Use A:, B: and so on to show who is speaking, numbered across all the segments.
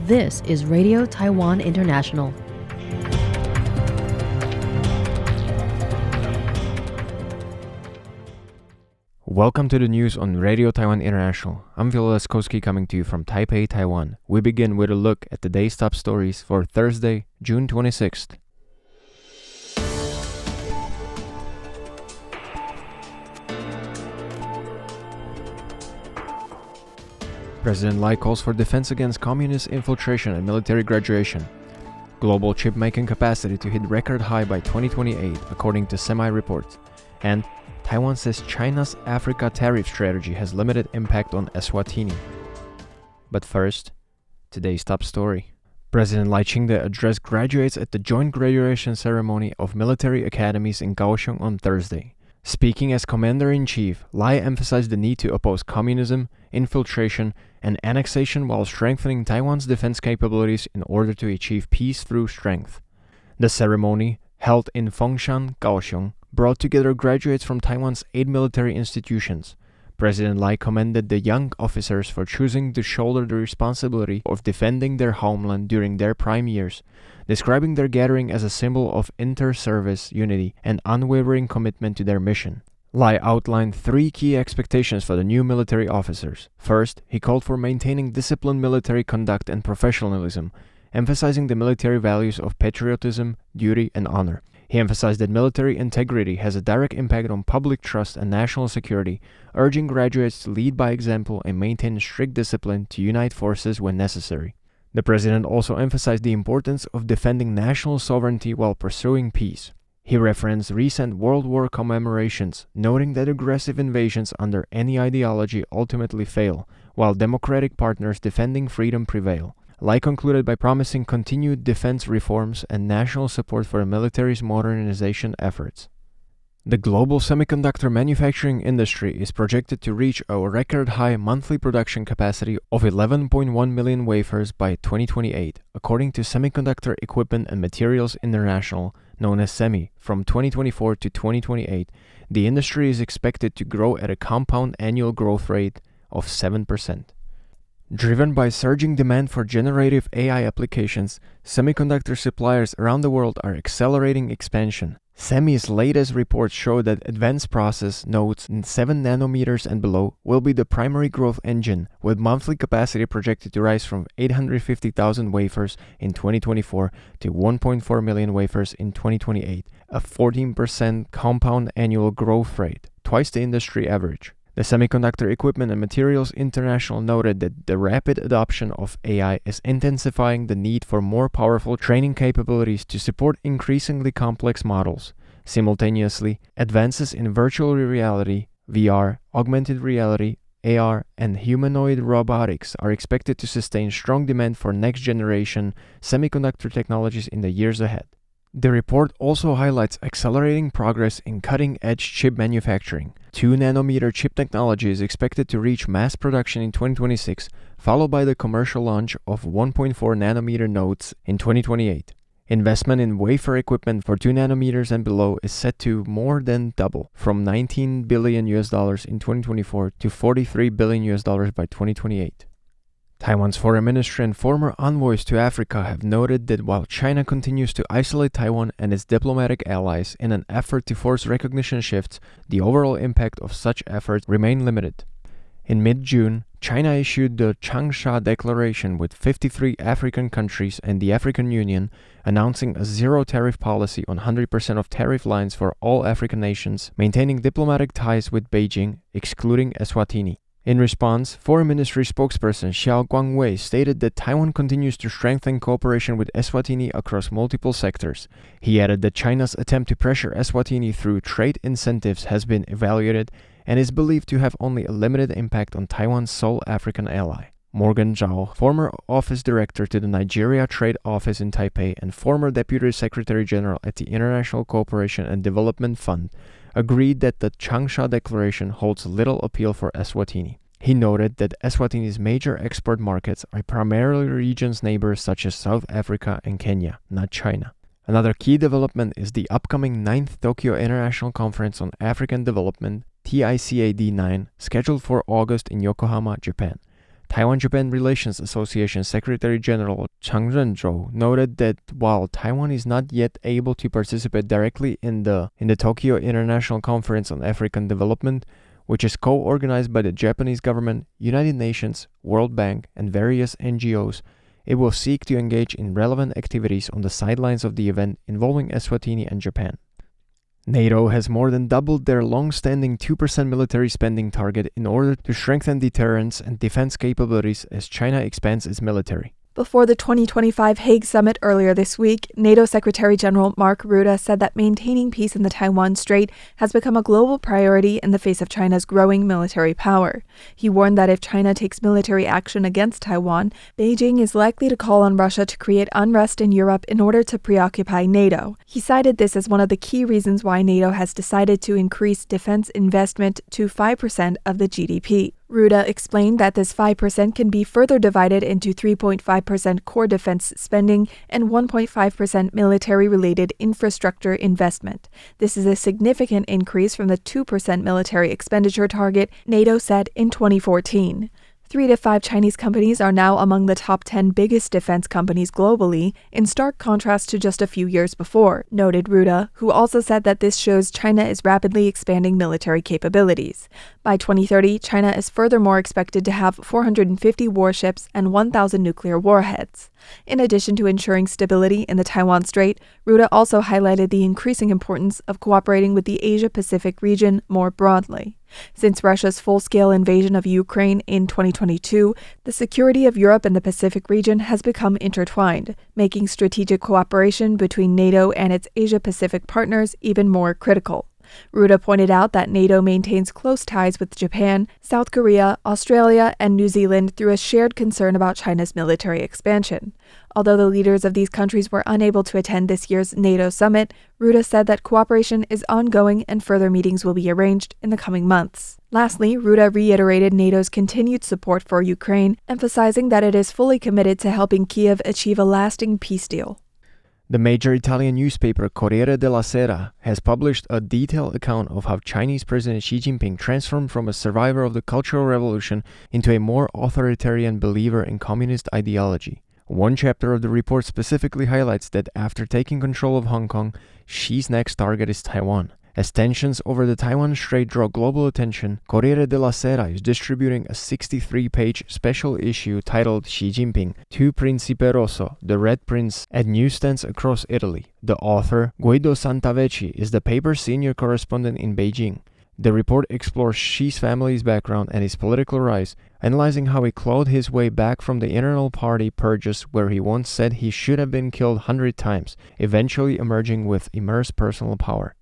A: This is Radio Taiwan International.
B: Welcome to the news on Radio Taiwan International. I'm Phil Laskowski coming to you from Taipei, Taiwan. We begin with a look at the day's top stories for Thursday, June 26th. President Lai calls for defense against communist infiltration and military graduation. Global chip-making capacity to hit record high by 2028, according to SEMI reports. And Taiwan says China's Africa tariff strategy has limited impact on Eswatini. But first, today's top story. President Lai Ching-te addressed graduates at the joint graduation ceremony of military academies in Kaohsiung on Thursday. Speaking as Commander-in-Chief, Lai emphasized the need to oppose communism, infiltration, and annexation while strengthening Taiwan's defense capabilities in order to achieve peace through strength. The ceremony, held in Fengshan, Kaohsiung, brought together graduates from Taiwan's 8 military institutions. President Lai commended the young officers for choosing to shoulder the responsibility of defending their homeland during their prime years, describing their gathering as a symbol of inter-service unity and unwavering commitment to their mission. Lai outlined 3 key expectations for the new military officers. First, he called for maintaining disciplined military conduct and professionalism, emphasizing the military values of patriotism, duty, and honor. He emphasized that military integrity has a direct impact on public trust and national security, urging graduates to lead by example and maintain strict discipline to unite forces when necessary. The president also emphasized the importance of defending national sovereignty while pursuing peace. He referenced recent World War commemorations, noting that aggressive invasions under any ideology ultimately fail, while democratic partners defending freedom prevail. Lai concluded by promising continued defense reforms and national support for the military's modernization efforts. The global semiconductor manufacturing industry is projected to reach a record-high monthly production capacity of 11.1 million wafers by 2028, according to Semiconductor Equipment and Materials International, known as SEMI. From 2024 to 2028, the industry is expected to grow at a compound annual growth rate of 7%. Driven by surging demand for generative AI applications, semiconductor suppliers around the world are accelerating expansion. SEMI's latest reports show that advanced process nodes in 7 nanometers and below will be the primary growth engine, with monthly capacity projected to rise from 850,000 wafers in 2024 to 1.4 million wafers in 2028, a 14% compound annual growth rate, twice the industry average. The Semiconductor Equipment and Materials International noted that the rapid adoption of AI is intensifying the need for more powerful training capabilities to support increasingly complex models. Simultaneously, advances in virtual reality, VR, augmented reality, AR, and humanoid robotics are expected to sustain strong demand for next-generation semiconductor technologies in the years ahead. The report also highlights accelerating progress in cutting-edge chip manufacturing. 2-nanometer chip technology is expected to reach mass production in 2026, followed by the commercial launch of 1.4-nanometer nodes in 2028. Investment in wafer equipment for 2 nanometers and below is set to more than double, from $19 billion in 2024 to $43 billion by 2028. Taiwan's foreign ministry and former envoys to Africa have noted that while China continues to isolate Taiwan and its diplomatic allies in an effort to force recognition shifts, the overall impact of such efforts remain limited. In mid-June, China issued the Changsha Declaration with 53 African countries and the African Union, announcing a zero-tariff policy on 100% of tariff lines for all African nations, maintaining diplomatic ties with Beijing, excluding Eswatini. In response, Foreign Ministry spokesperson Xiao Guangwei stated that Taiwan continues to strengthen cooperation with Eswatini across multiple sectors. He added that China's attempt to pressure Eswatini through trade incentives has been evaluated and is believed to have only a limited impact on Taiwan's sole African ally. Morgan Zhao, former office director to the Nigeria Trade Office in Taipei and former Deputy Secretary General at the International Cooperation and Development Fund, agreed that the Changsha Declaration holds little appeal for Eswatini. He noted that Eswatini's major export markets are primarily regions neighbors such as South Africa and Kenya, not China. Another key development is the upcoming 9th Tokyo International Conference on African Development, TICAD 9, scheduled for August in Yokohama, Japan. Taiwan-Japan Relations Association Secretary General Chang Renzhou noted that while Taiwan is not yet able to participate directly in the Tokyo International Conference on African Development, which is co-organized by the Japanese government, United Nations, World Bank, and various NGOs, it will seek to engage in relevant activities on the sidelines of the event involving Eswatini and Japan. NATO has more than doubled their long-standing 2% military spending target in order to strengthen deterrence and defense capabilities as China expands its military.
C: Before the 2025 Hague Summit earlier this week, NATO Secretary General Mark Rutte said that maintaining peace in the Taiwan Strait has become a global priority in the face of China's growing military power. He warned that if China takes military action against Taiwan, Beijing is likely to call on Russia to create unrest in Europe in order to preoccupy NATO. He cited this as one of the key reasons why NATO has decided to increase defense investment to 5% of the GDP. Rutte explained that this 5% can be further divided into 3.5% core defense spending and 1.5% military-related infrastructure investment. This is a significant increase from the 2% military expenditure target NATO set in 2014. 3 to 5 Chinese companies are now among the top 10 biggest defense companies globally, in stark contrast to just a few years before, noted Rutte, who also said that this shows China is rapidly expanding military capabilities. By 2030, China is furthermore expected to have 450 warships and 1,000 nuclear warheads. In addition to ensuring stability in the Taiwan Strait, Rutte also highlighted the increasing importance of cooperating with the Asia-Pacific region more broadly. Since Russia's full-scale invasion of Ukraine in 2022, the security of Europe and the Pacific region has become intertwined, making strategic cooperation between NATO and its Asia-Pacific partners even more critical. Rutte pointed out that NATO maintains close ties with Japan, South Korea, Australia, and New Zealand through a shared concern about China's military expansion. Although the leaders of these countries were unable to attend this year's NATO summit, Rutte said that cooperation is ongoing and further meetings will be arranged in the coming months. Lastly, Rutte reiterated NATO's continued support for Ukraine, emphasizing that it is fully committed to helping Kiev achieve a lasting peace deal.
B: The major Italian newspaper Corriere della Sera has published a detailed account of how Chinese President Xi Jinping transformed from a survivor of the Cultural Revolution into a more authoritarian believer in communist ideology. One chapter of the report specifically highlights that after taking control of Hong Kong, Xi's next target is Taiwan. As tensions over the Taiwan Strait draw global attention, Corriere della Sera is distributing a 63-page special issue titled Xi Jinping, Tu Principe Rosso, the Red Prince, at newsstands across Italy. The author, Guido Santavecchi, is the paper's senior correspondent in Beijing. The report explores Xi's family's background and his political rise, analyzing how he clawed his way back from the internal party purges where he once said he should have been killed 100 times, eventually emerging with immense personal power.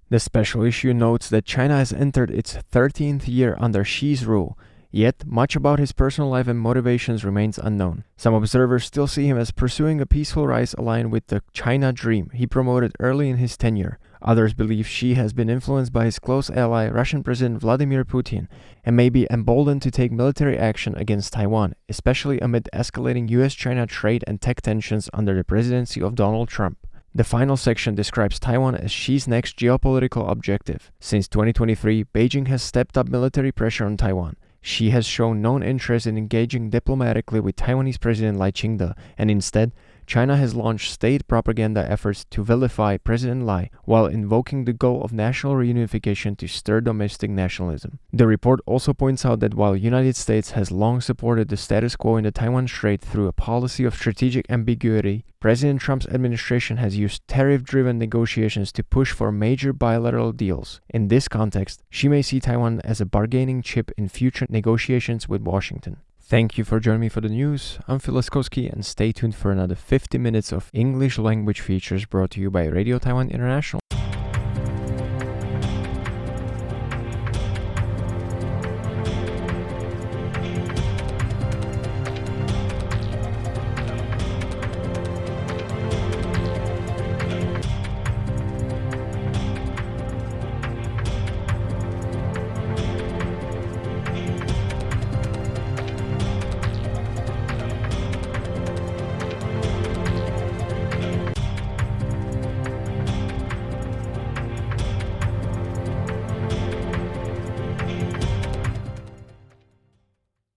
B: The special issue notes that China has entered its 13th year under Xi's rule, yet much about his personal life and motivations remains unknown. Some observers still see him as pursuing a peaceful rise aligned with the China dream he promoted early in his tenure. Others believe Xi has been influenced by his close ally, Russian President Vladimir Putin, and may be emboldened to take military action against Taiwan, especially amid escalating US-China trade and tech tensions under the presidency of Donald Trump. The final section describes Taiwan as Xi's next geopolitical objective. Since 2023, Beijing has stepped up military pressure on Taiwan. Xi has shown no interest in engaging diplomatically with Taiwanese President Lai Ching-te, and instead, China has launched state propaganda efforts to vilify President Lai while invoking the goal of national reunification to stir domestic nationalism. The report also points out that while the United States has long supported the status quo in the Taiwan Strait through a policy of strategic ambiguity, President Trump's administration has used tariff-driven negotiations to push for major bilateral deals. In this context, Xi may see Taiwan as a bargaining chip in future negotiations with Washington. Thank you for joining me for the news. I'm Phil Laskowski, and stay tuned for another 50 minutes of English language features brought to you by Radio Taiwan International.